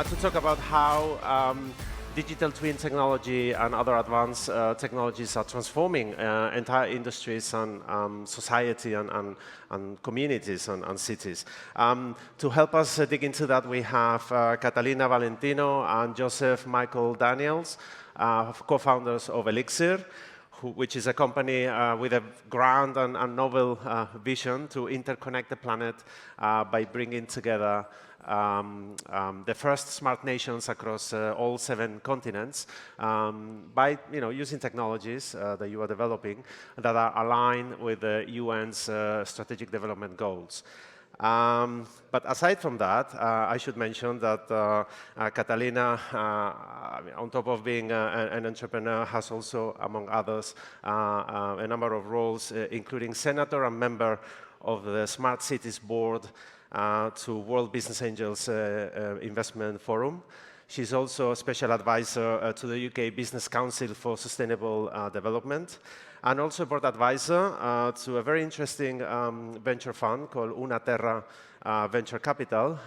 to talk about how digital twin technology and other advanced technologies are transforming entire industries and society and communities and cities. To help us dig into that, we have Catalina Valentino and Joseph Michael Daniels, co-founders of Elixir, which is a company with a grand and novel vision to interconnect the planet by bringing together the first smart nations across all 7 continents by using technologies that you are developing that are aligned with the UN's strategic development goals. But aside from that, I should mention that Catalina, on top of being an entrepreneur, has also, among others, a number of roles, including senator and member of the Smart Cities Board to World Business Angels Investment Forum. She's also a special advisor to the UK Business Council for Sustainable Development, and also board advisor to a very interesting venture fund called Una Terra Venture Capital,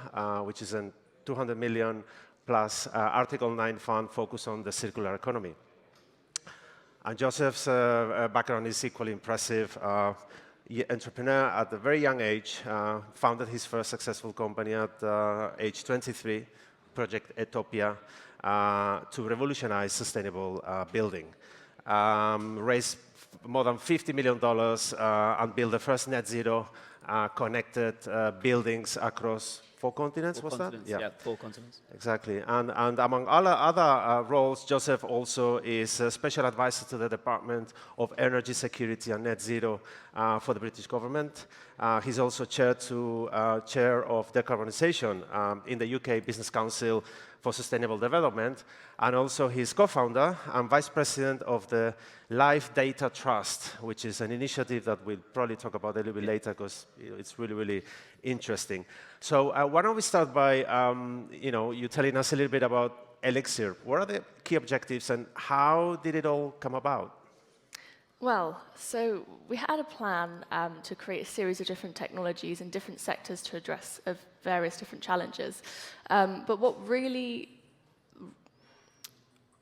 which is a 200 million plus Article 9 fund focused on the circular economy. And Joseph's background is equally impressive. Entrepreneur at a very young age, founded his first successful company at age 23, Project Etopia, to revolutionize sustainable building. Raised more than $50 million and built the first net zero connected buildings across 4 continents, was that? Yeah, 4 continents. Exactly. And among other roles, Joseph also is a special advisor to the Department of Energy Security and Net Zero for the British government. He's also chair of decarbonization in the UK Business Council for Sustainable Development, and also he's co-founder and vice president of the Live Data Trust, which is an initiative that we'll probably talk about a little bit later because it's really, really interesting. So why don't we start by you telling us a little bit about Elixir. What are the key objectives and how did it all come about? Well, so we had a plan to create a series of different technologies in different sectors to address various different challenges. But what really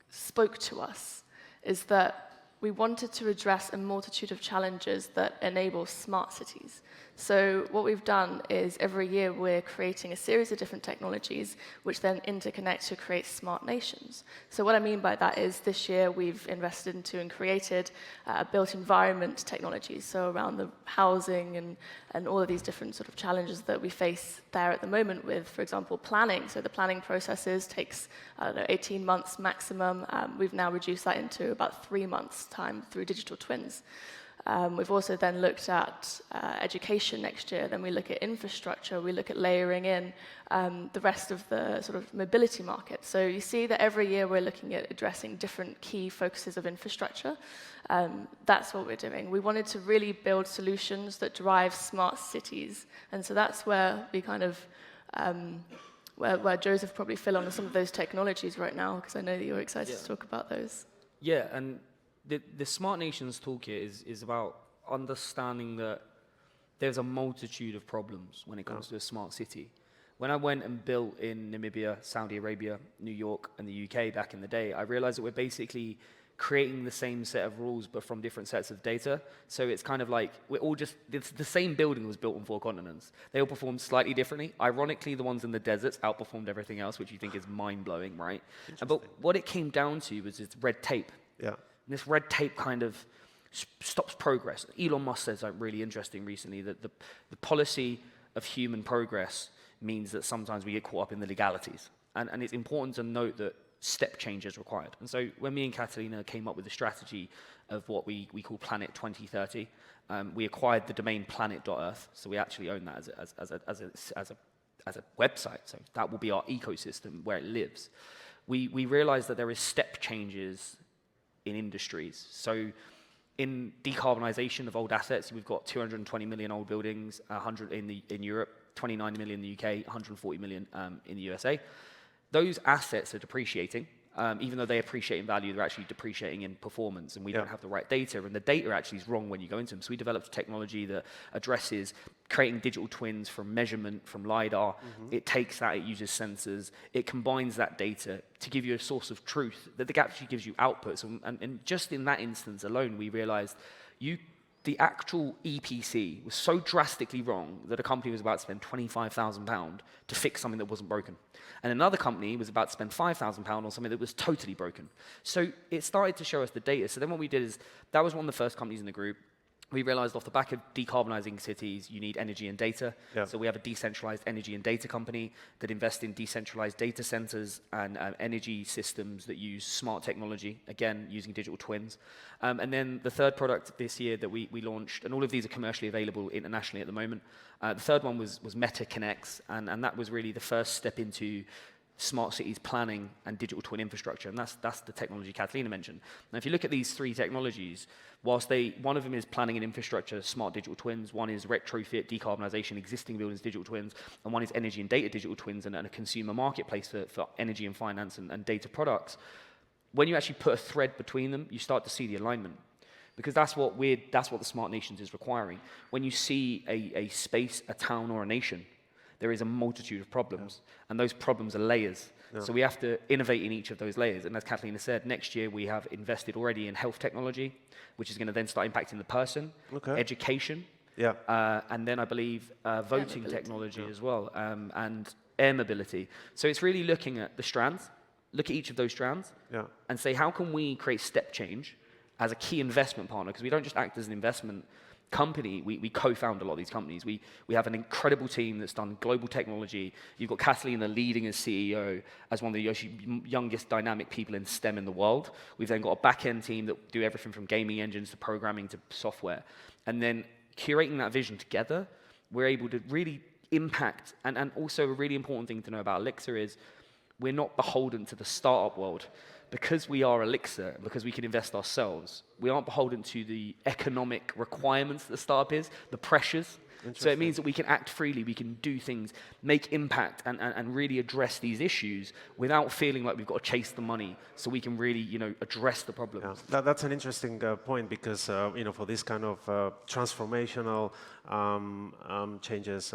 spoke to us is that we wanted to address a multitude of challenges that enable smart cities. So what we've done is every year we're creating a series of different technologies which then interconnect to create smart nations. So what I mean by that is this year we've invested into and created built environment technologies, so around the housing and all of these different sort of challenges that we face there at the moment with, for example, planning. So the planning processes takes, 18 months maximum. We've now reduced that into about 3 months' time through digital twins. We've also then looked at education next year, then we look at infrastructure, we look at layering in the rest of the sort of mobility market. So you see that every year we're looking at addressing different key focuses of infrastructure. That's what we're doing. We wanted to really build solutions that drive smart cities. And so that's where we kind of, where Joseph probably fill on some of those technologies right now, because I know that you're excited to talk about those. Yeah, and the Smart Nations Toolkit is about understanding that there's a multitude of problems when it comes to a smart city. When I went and built in Namibia, Saudi Arabia, New York, and the UK back in the day, I realized that we're basically creating the same set of rules, but from different sets of data. So it's kind of like we're all just, the same building was built on 4 continents. They all performed slightly differently. Ironically, the ones in the deserts outperformed everything else, which you think is mind-blowing, right? But what it came down to was this red tape. Yeah. And this red tape kind of stops progress. Elon Musk said something really interesting recently, that the policy of human progress means that sometimes we get caught up in the legalities. And it's important to note that step change is required. And so when me and Catalina came up with the strategy of what we call Planet 2030, we acquired the domain planet.earth, so we actually own that as a website. So that will be our ecosystem where it lives. We realized that there is step changes in industries. So in decarbonization of old assets, we've got 220 million old buildings, 100 in Europe, 29 million in the UK, 140 million in the USA. Those assets are depreciating, even though they appreciate in value, they're actually depreciating in performance, and we don't have the right data, and the data actually is wrong when you go into them. So we developed a technology that addresses creating digital twins from measurement, from LiDAR. It takes that, it uses sensors, it combines that data to give you a source of truth that actually gives you outputs. And just in that instance alone, we realized the actual EPC was so drastically wrong that a company was about to spend £25,000 to fix something that wasn't broken. And another company was about to spend £5,000 on something that was totally broken. So it started to show us the data. So then what we did is, that was one of the first companies in the group. We realized off the back of decarbonizing cities, you need energy and data. Yeah. So we have a decentralized energy and data company that invests in decentralized data centers and energy systems that use smart technology, again, using digital twins. And then the third product this year that we launched, and all of these are commercially available internationally at the moment. The third one was MetaConnex, and that was really the first step into smart cities planning and digital twin infrastructure, and that's the technology Catalina mentioned. Now, if you look at these three technologies, whilst one of them is planning and infrastructure, smart digital twins, one is retrofit, decarbonization, existing buildings, digital twins, and one is energy and data digital twins and a consumer marketplace for energy and finance and data products. When you actually put a thread between them, you start to see the alignment. Because that's what the Smart Nations is requiring. When you see a space, a town, or a nation, there is a multitude of problems, and those problems are layers. So we have to innovate in each of those layers. And as Catalina said, next year we have invested already in health technology, which is going to then start impacting the person, education, and then I believe voting technology as well, and air mobility. So it's really looking at the strands, look at each of those strands, and say, how can we create step change as a key investment partner? Because we don't just act as an investment company, we co-found a lot of these companies. We have an incredible team that's done global technology. You've got Catalina leading as CEO, as one of the youngest dynamic people in STEM in the world. We've then got a back-end team that do everything from gaming engines to programming to software. And then curating that vision together, we're able to really impact, and also a really important thing to know about Elixir is we're not beholden to the startup world. Because we are Elixir, because we can invest ourselves, we aren't beholden to the economic requirements that the startup is, the pressures. So it means that we can act freely, we can do things, make impact, and really address these issues without feeling like we've got to chase the money. So we can really, address the problems. Yeah. That's an interesting point because, for this kind of transformational changes,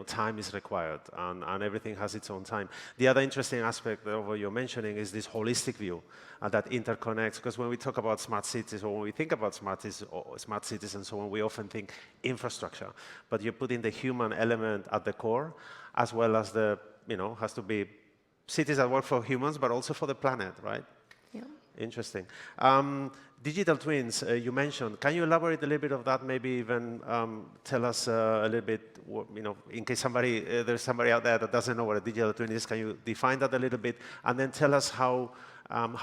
time is required, and everything has its own time. The other interesting aspect of what you're mentioning is this holistic view that interconnects. Because when we talk about smart cities, or when we think about smart cities and so on, we often think infrastructure. But you're putting the human element at the core, as well as has to be cities that work for humans, but also for the planet, right? Yeah. Interesting. Digital twins, you mentioned. Can you elaborate a little bit of that? Maybe even tell us a little bit, in case there's somebody out there that doesn't know what a digital twin is. Can you define that a little bit, and then tell us how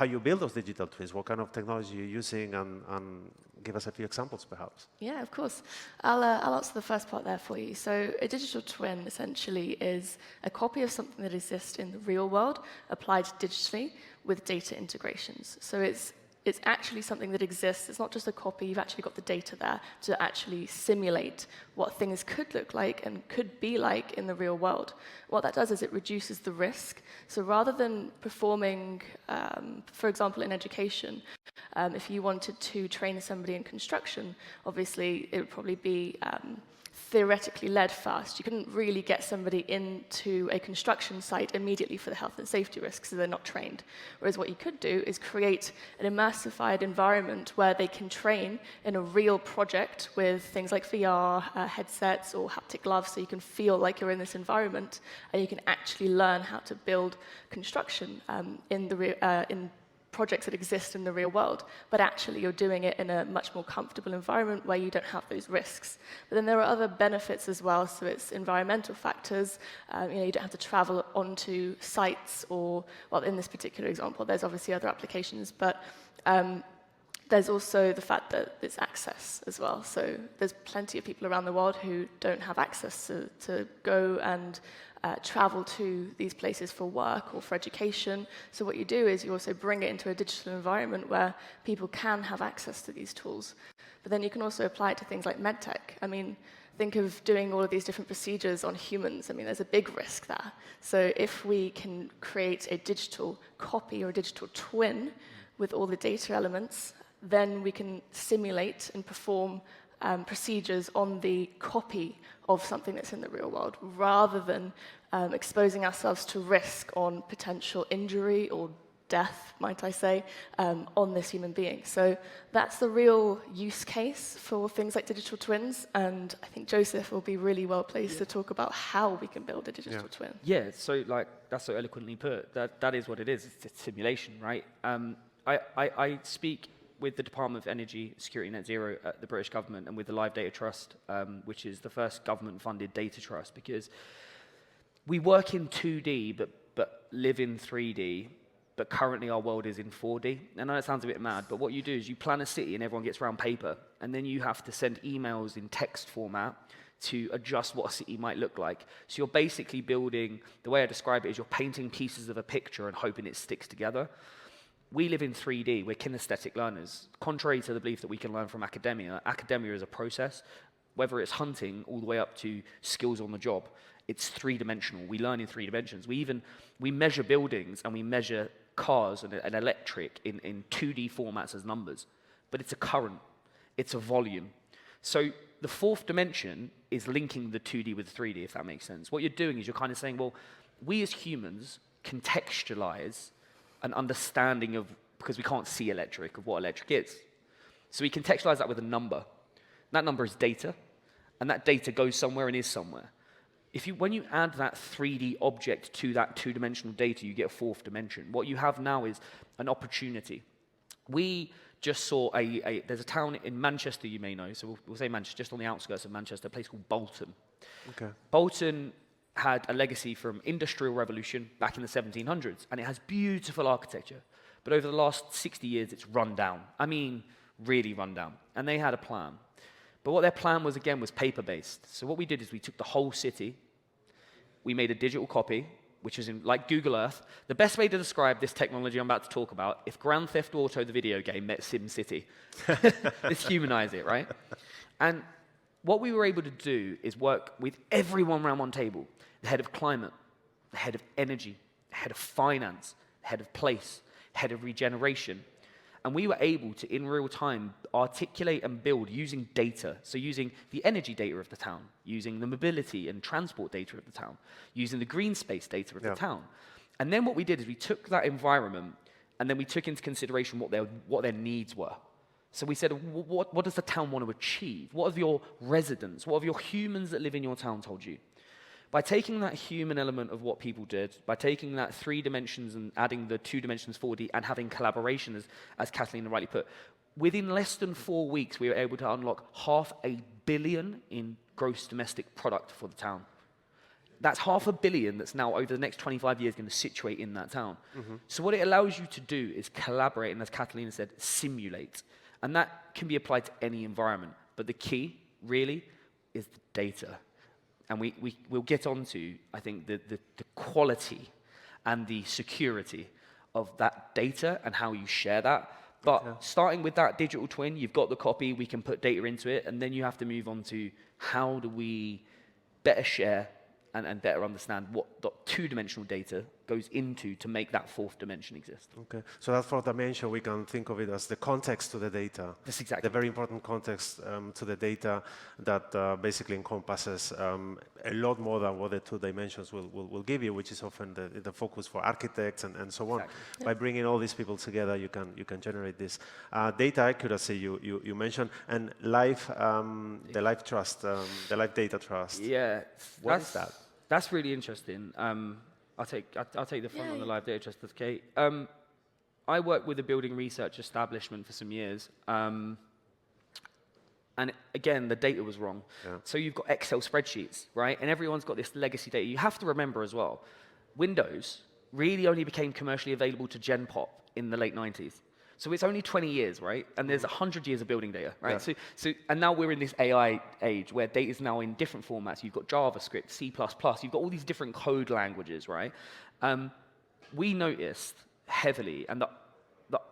you build those digital twins, what kind of technology you're using, and give us a few examples, perhaps. Yeah, of course. I'll answer the first part there for you. So a digital twin essentially is a copy of something that exists in the real world applied digitally with data integrations. So it's actually something that exists. It's not just a copy. You've actually got the data there to actually simulate what things could look like and could be like in the real world. What that does is it reduces the risk. So rather than performing, for example, in education, if you wanted to train somebody in construction, obviously it would probably be theoretically led first. You couldn't really get somebody into a construction site immediately for the health and safety risks, so they're not trained. Whereas what you could do is create an immersified environment where they can train in a real project with things like VR headsets or haptic gloves, so you can feel like you're in this environment, and you can actually learn how to build construction in projects that exist in the real world, but actually you're doing it in a much more comfortable environment where you don't have those risks. But then there are other benefits as well, so it's environmental factors. You don't have to travel onto sites or, well, in this particular example, there's obviously other applications, but there's also the fact that it's access as well. So there's plenty of people around the world who don't have access to go and travel to these places for work or for education. So what you do is you also bring it into a digital environment where people can have access to these tools. But then you can also apply it to things like medtech. I mean, think of doing all of these different procedures on humans. I mean, there's a big risk there. So if we can create a digital copy or a digital twin with all the data elements, then we can simulate and perform procedures on the copy of something that's in the real world, rather than exposing ourselves to risk on potential injury or death, might I say, on this human being. So that's the real use case for things like digital twins, and I think Joseph will be really well placed to talk about how we can build a digital twin. Yeah, so like that's so eloquently put. That is what it is. It's simulation, right? I speak with the Department of Energy, Security Net Zero at the British government, and with the Live Data Trust, which is the first government-funded data trust, because we work in 2D but live in 3D. But currently our world is in 4D. I know it sounds a bit mad, but what you do is you plan a city and everyone gets around paper, and then you have to send emails in text format to adjust what a city might look like. So you're basically building, the way I describe it is you're painting pieces of a picture and hoping it sticks together. We live in 3D, we're kinesthetic learners. Contrary to the belief that we can learn from academia is a process, whether it's hunting all the way up to skills on the job. It's three-dimensional. We learn in 3 dimensions. We measure buildings and we measure cars and electric in 2D formats as numbers. But it's a current. It's a volume. So the 4th dimension is linking the 2D with the 3D, if that makes sense. What you're doing is you're kind of saying, well, we as humans contextualize an understanding of, because we can't see electric, of what electric is. So we contextualize that with a number. That number is data, and that data goes somewhere and is somewhere. When you add that 3D object to that 2-dimensional data, you get a 4th dimension. What you have now is an opportunity. We just saw there's a town in Manchester you may know, so we'll say Manchester, just on the outskirts of Manchester, a place called Bolton. Okay. Bolton had a legacy from Industrial Revolution back in the 1700s, and it has beautiful architecture. But over the last 60 years, it's run down. I mean, really run down. And they had a plan. But what their plan was, again, was paper-based. So what we did is we took the whole city, we made a digital copy, which is like Google Earth. The best way to describe this technology I'm about to talk about, if Grand Theft Auto, the video game, met SimCity. Let's humanize it, right? And what we were able to do is work with everyone around one table. The head of climate, the head of energy, the head of finance, the head of place, head of regeneration. And we were able to, in real time, articulate and build using data. So using the energy data of the town, using the mobility and transport data of the town, using the green space data of the town. And then what we did is we took that environment and then we took into consideration what their needs were. So we said, what does the town want to achieve? What have your residents, what have your humans that live in your town told you? By taking that human element of what people did, by taking that 3 dimensions and adding the 2 dimensions 4D and having collaboration, as Kathleen rightly put, within less than 4 weeks, we were able to unlock $500 million in gross domestic product for the town. That's $500 million that's now, over the next 25 years, going to situate in that town. Mm-hmm. So what it allows you to do is collaborate, and as Kathleen said, simulate. And that can be applied to any environment. But the key, really, is the data. And we'll get on to, I think, the quality and the security of that data and how you share that. But starting with that digital twin, you've got the copy, we can put data into it, and then you have to move on to how do we better share and better understand what the 2-dimensional data goes into to make that 4th dimension exist. Okay, so that 4th dimension, we can think of it as the context to the data. That's exactly. The very important context to the data that basically encompasses a lot more than what the 2 dimensions will give you, which is often the focus for architects and so on. Exactly. By bringing all these people together, you can generate this. Data accuracy, you mentioned, and the Live Trust, the Live Data Trust. Yeah. What is that? That's really interesting. I'll take the front on the Live Data Trust, okay? I worked with a building research establishment for some years, and again, the data was wrong. Yeah. So you've got Excel spreadsheets, right? And everyone's got this legacy data. You have to remember as well, Windows really only became commercially available to Gen Pop in the late 90s. So it's only 20 years, right? And there's 100 years of building data, right? Yeah. So and now we're in this AI age where data is now in different formats. You've got JavaScript, C++, you've got all these different code languages, right? We noticed heavily, and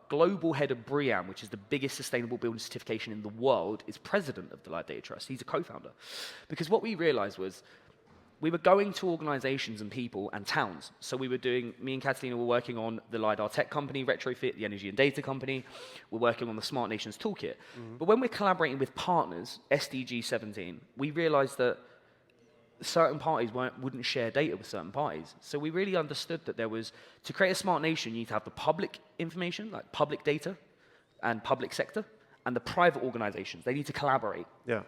global head of BREEAM, which is the biggest sustainable building certification in the world, is president of the Live Data Trust. He's a co-founder. Because what we realized was we were going to organizations and people and towns. So we were doing, me and Catalina were working on the LiDAR tech company, Retrofit, the energy and data company. We're working on the Smart Nations Toolkit. But when we're collaborating with partners, SDG 17, we realized that certain parties wouldn't share data with certain parties. So we really understood that there was, to create a smart nation, you need to have the public information, like public data and public sector, and the private organizations. They need to collaborate. Yeah.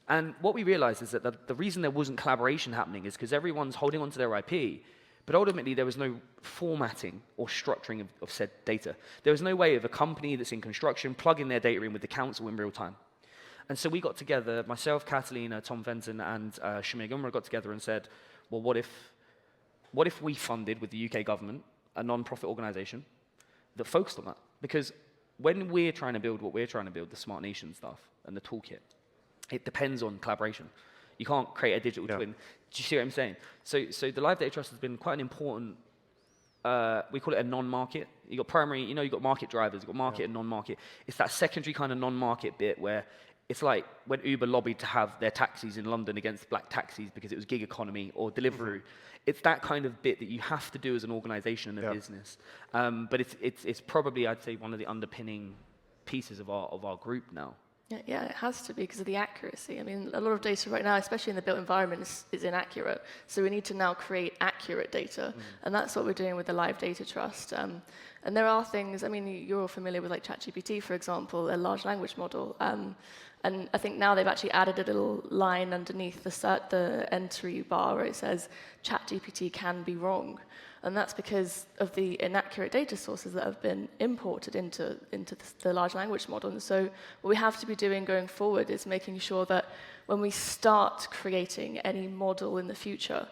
And what we realized is that the reason there wasn't collaboration happening is because everyone's holding onto their IP, but ultimately there was no formatting or structuring of said data. There was no way of a company that's in construction plugging their data in with the council in real time. And so we got together, myself, Catalina, Tom Fenton, and Shamir Gumra got together and said, well, what if we funded with the UK government a non-profit organization that focused on that? Because when we're trying to build what we're trying to build, the Smart Nation stuff and the toolkit, it depends on collaboration. You can't create a digital twin. Do you see what I'm saying? So the Live Data Trust has been quite an important, we call it a non-market. You've got primary, you've got market drivers, you've got market and non-market. It's that secondary kind of non-market bit where it's like when Uber lobbied to have their taxis in London against black taxis because it was gig economy or Deliveroo. It's that kind of bit that you have to do as an organization and a business. But it's probably, I'd say, one of the underpinning pieces of our group now. Yeah, it has to be because of the accuracy. I mean, a lot of data right now, especially in the built environment, is inaccurate. So we need to now create accurate data. And that's what we're doing with the Live Data Trust. And there are things, I mean, you're all familiar with like ChatGPT, for example, a large language model. And I think now they've actually added a little line underneath the entry bar where it says ChatGPT can be wrong. And that's because of the inaccurate data sources that have been imported into the large language model. And so what we have to be doing going forward is making sure that when we start creating any model in the future,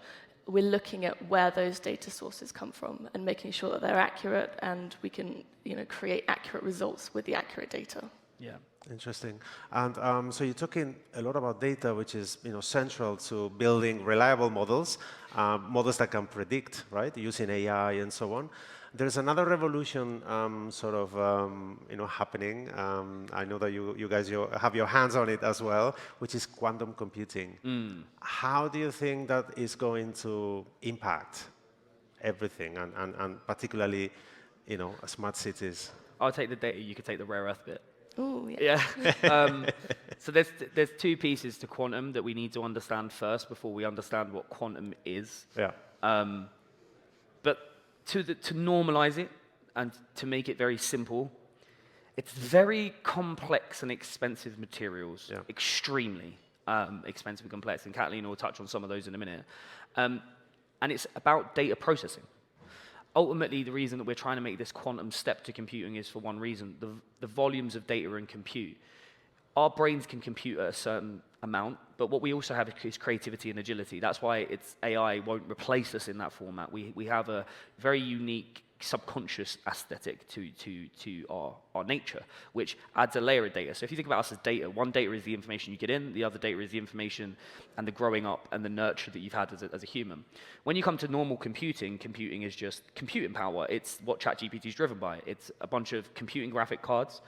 we're looking at where those data sources come from and making sure that they're accurate and we can create accurate results with the accurate data. Yeah. Interesting. And so you're talking a lot about data, which is central to building reliable models, models that can predict, right, using AI and so on. There's another revolution happening. I know that you guys have your hands on it as well, which is quantum computing. How do you think that is going to impact everything, and particularly, smart cities? I'll take the data. You could take the rare earth bit. Oh, yeah. So there's two pieces to quantum that we need to understand first before we understand what quantum is. Yeah. But to normalize it and to make it very simple, it's very complex and expensive materials, extremely expensive and complex. And Catalina will touch on some of those in a minute. And it's about data processing. Ultimately, the reason that we're trying to make this quantum step to computing is for one reason, the volumes of data and compute. Our brains can compute at a certain amount, but what we also have is creativity and agility. That's why AI won't replace us in that format. We have a very unique subconscious aesthetic to our nature, which adds a layer of data. So if you think about us as data, one data is the information you get in, the other data is the information and the growing up and the nurture that you've had as a human. When you come to normal computing is just computing power. It's what ChatGPT is driven by. It's a bunch of computing graphic cards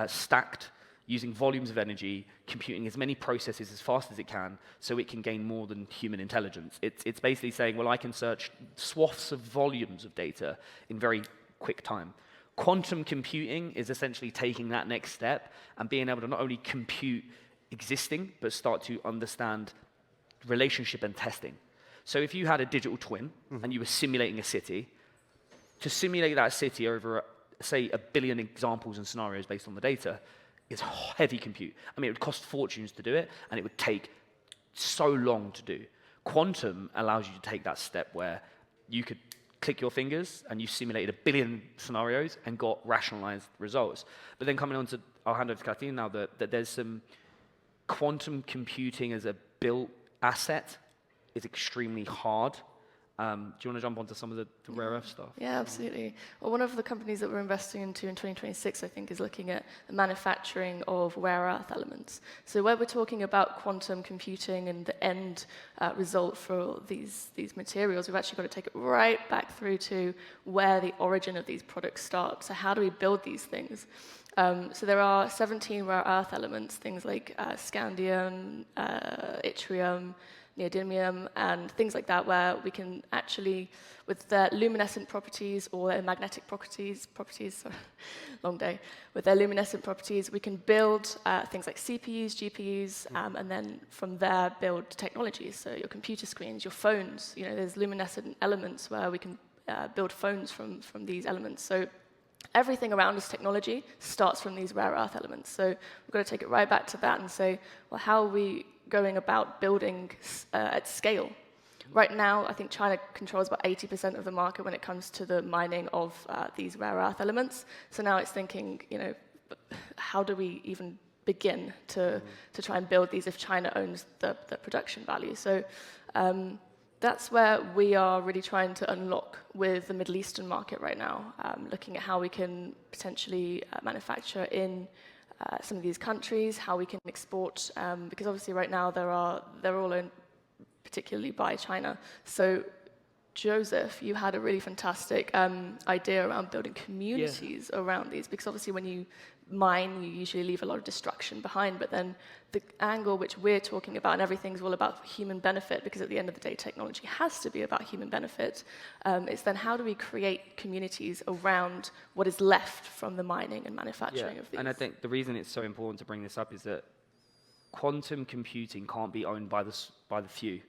stacked using volumes of energy, computing as many processes as fast as it can so it can gain more than human intelligence. It's basically saying, well, I can search swaths of volumes of data in very quick time. Quantum computing is essentially taking that next step and being able to not only compute existing, but start to understand relationship and testing. So if you had a digital twin and you were simulating a city, to simulate that city over, say, 1 billion examples and scenarios based on the data, is heavy compute. I mean, it would cost fortunes to do it, and it would take so long to do. Quantum allows you to take that step where you could click your fingers and you simulated 1 billion scenarios and got rationalized results. But then coming on to, I'll hand over to Kathleen now, that there's some quantum computing as a built asset is extremely hard Do you want to jump onto some of the rare earth stuff? Yeah, absolutely. Well, one of the companies that we're investing into in 2026, I think, is looking at the manufacturing of rare earth elements. So where we're talking about quantum computing and the end result for these materials, we've actually got to take it right back through to where the origin of these products start. So how do we build these things? So there are 17 rare earth elements, things like scandium, yttrium, neodymium, and things like that, where we can actually, with their luminescent properties or their magnetic properties, sorry, long day, with their luminescent properties, we can build things like CPUs, GPUs, and then from there build technologies. So your computer screens, your phones, there's luminescent elements where we can build phones from these elements. So everything around us technology starts from these rare earth elements. So we've got to take it right back to that and say, well, how are we going about building at scale? Right now, I think China controls about 80% of the market when it comes to the mining of these rare earth elements. So now it's thinking, how do we even begin to try and build these if China owns the production value? So that's where we are really trying to unlock with the Middle Eastern market right now, looking at how we can potentially manufacture in some of these countries, how we can export, because obviously right now they're all owned particularly by China. So Joseph, you had a really fantastic idea around building communities around these, because obviously when you mine, you usually leave a lot of destruction behind, but then the angle which we're talking about, and everything's all about human benefit, because at the end of the day, technology has to be about human benefit, is then how do we create communities around what is left from the mining and manufacturing of these? And I think the reason it's so important to bring this up is that quantum computing can't be owned by the few.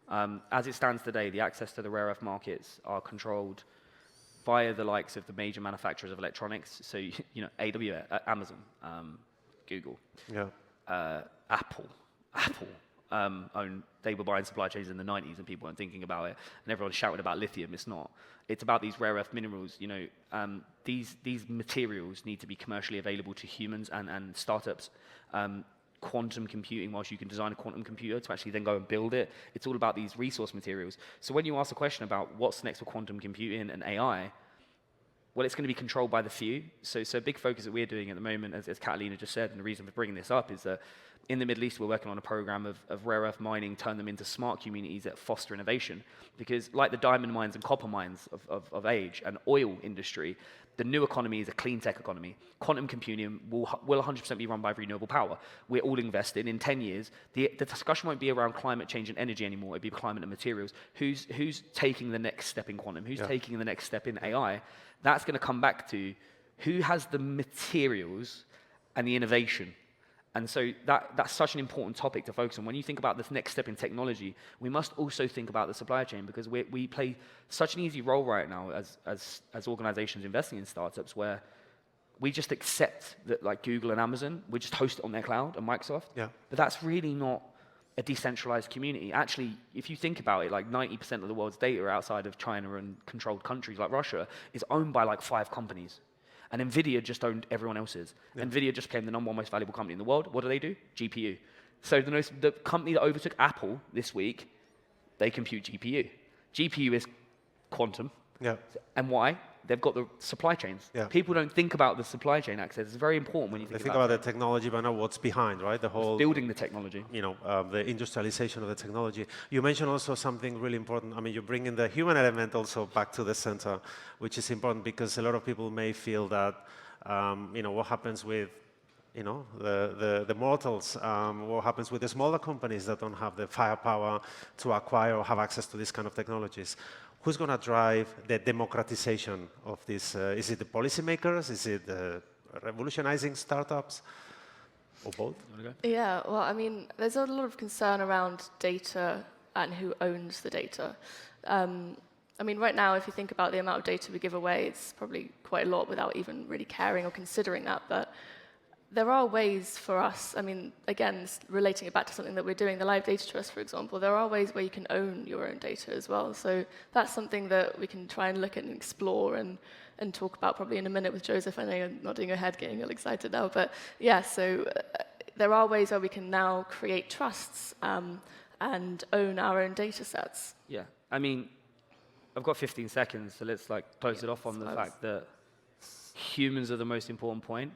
As it stands today, the access to the rare earth markets are controlled via the likes of the major manufacturers of electronics, so AWS, Amazon, Google, Apple they were buying supply chains in the 90s and people weren't thinking about it, and everyone shouted about lithium. It's not. It's about these rare earth minerals. These materials need to be commercially available to humans and startups. Quantum computing, whilst you can design a quantum computer to actually then go and build it, it's all about these resource materials. So when you ask a question about what's next for quantum computing and AI, well, it's going to be controlled by the few. So a big focus that we're doing at the moment, as Catalina just said, and the reason for bringing this up is that in the Middle East, we're working on a program of rare earth mining, turn them into smart communities that foster innovation. Because like the diamond mines and copper mines of age and oil industry, the new economy is a clean tech economy. Quantum computing will 100% be run by renewable power. We're all invested in 10 years. The discussion won't be around climate change and energy anymore. It'll be climate and materials. Who's taking the next step in quantum? Who's taking the next step in AI? That's going to come back to who has the materials and the innovation. And so that's such an important topic to focus on. When you think about this next step in technology, we must also think about the supply chain, because we play such an easy role right now as organizations investing in startups, where we just accept that, like Google and Amazon, we just host it on their cloud, and Microsoft. Yeah. But that's really not a decentralized community. Actually, if you think about it, like 90% of the world's data outside of China and controlled countries like Russia is owned by like 5 companies. And NVIDIA just owned everyone else's. Yeah. NVIDIA just became the number 1 most valuable company in the world. What do? GPU. So the company that overtook Apple this week, they compute GPU. GPU is quantum. Yeah. And why? They've got the supply chains. Yeah. People don't think about the supply chain access. It's very important when you think about the technology, but not what's behind, right? The whole building the technology. The industrialization of the technology. You mentioned also something really important. I mean, you bring in the human element also back to the center, which is important because a lot of people may feel that, what happens with the mortals, what happens with the smaller companies that don't have the firepower to acquire or have access to these kind of technologies. Who's going to drive the democratization of this? Is it the policymakers? Is it revolutionizing startups? Or both? Yeah, well, I mean, there's a lot of concern around data and who owns the data. I mean, right now, if you think about the amount of data we give away, it's probably quite a lot without even really caring or considering that. But there are ways for us, I mean, again, relating it back to something that we're doing, the Live Data Trust, for example, there are ways where you can own your own data as well. So that's something that we can try and look at and explore and talk about probably in a minute with Joseph. I know you're nodding your head, getting all excited now. But yeah, so there are ways where we can now create trusts and own our own data sets. Yeah, I mean, I've got 15 seconds, so let's like close it off on the fact that humans are the most important point.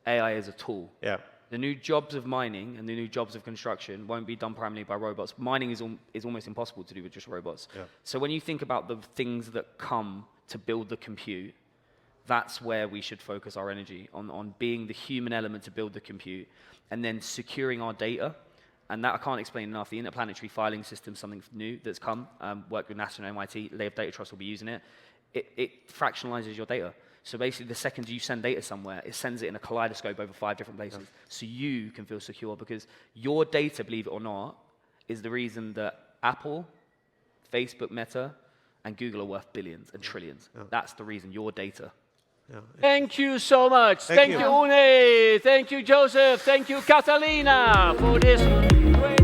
AI is a tool. Yeah. The new jobs of mining and the new jobs of construction won't be done primarily by robots. Mining is almost impossible to do with just robots. Yeah. So when you think about the things that come to build the compute, that's where we should focus our energy, on being the human element to build the compute, and then securing our data. And that I can't explain enough. The interplanetary filing system, something new that's come, worked with NASA and MIT, Layer of Data Trust will be using it. It fractionalizes your data. So basically, the second you send data somewhere, it sends it in a kaleidoscope over 5 different places. So you can feel secure, because your data, believe it or not, is the reason that Apple, Facebook, Meta, and Google are worth billions and trillions. That's the reason, your data. Yeah. Thank you so much. Thank you, Une. Thank you, Joseph. Thank you, Catalina, for this great.